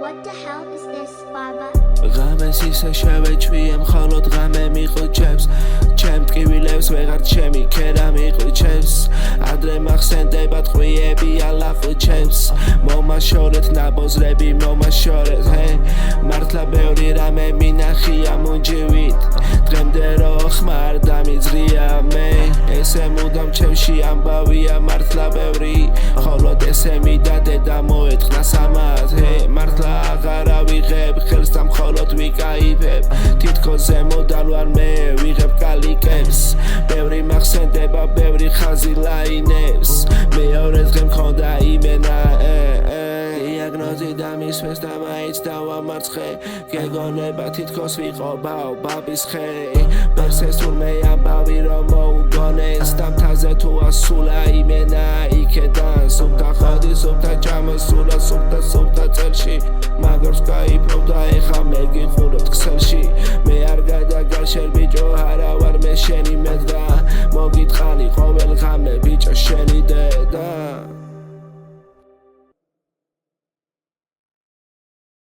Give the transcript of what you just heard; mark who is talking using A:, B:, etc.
A: What the hell is this, Baba?
B: ღამეს ისე შევეჩვიე მხოლოდ ღამე მიყვიჩებს ჩემ ტკივილებს ვეღარ ჩემი ქერა მიყვიჩებს ადრე მახსენდება ტყვიები ალაყვიჩებს მომაშორეთ ნაბოზრები მომაშორეთ მართლა ბევრი რამე მინახია მუნჯივით დღემდე რო ხმარ დამიძრია მე ესე მუდამ ჩემში ამბავია მართლა ბევრი ხოლოდ ესე მიდადე და მოეწყნა სამად მართლა აღარ ავიღებ ხელს და მხოლოდ ვიკაიფებ თითქოს ზემოდან ვარ მე ვიღებ კალიკებს ბევრი მახსენდება ბევრი ხაზი ლაინებს მეორე დღე მქონდა იმენა დიაგნოზი დამისვეს და მაინც დავამარცხე გეგონება თითქოს ვიყო ბაბის ხე ბერსეს თურმე ამბავი რომ მოუგონეს და მთაზე თუ ასულა იმენა იქედან სუფთა ხოდი სუფთა ჩამოსულა სუფთა წელში მაგარს გაიფრობ და ეხა მე გიხურებთ ქსელში მე არ გადაგარშერ ბიჭო არა ვარ მე შენი მედგა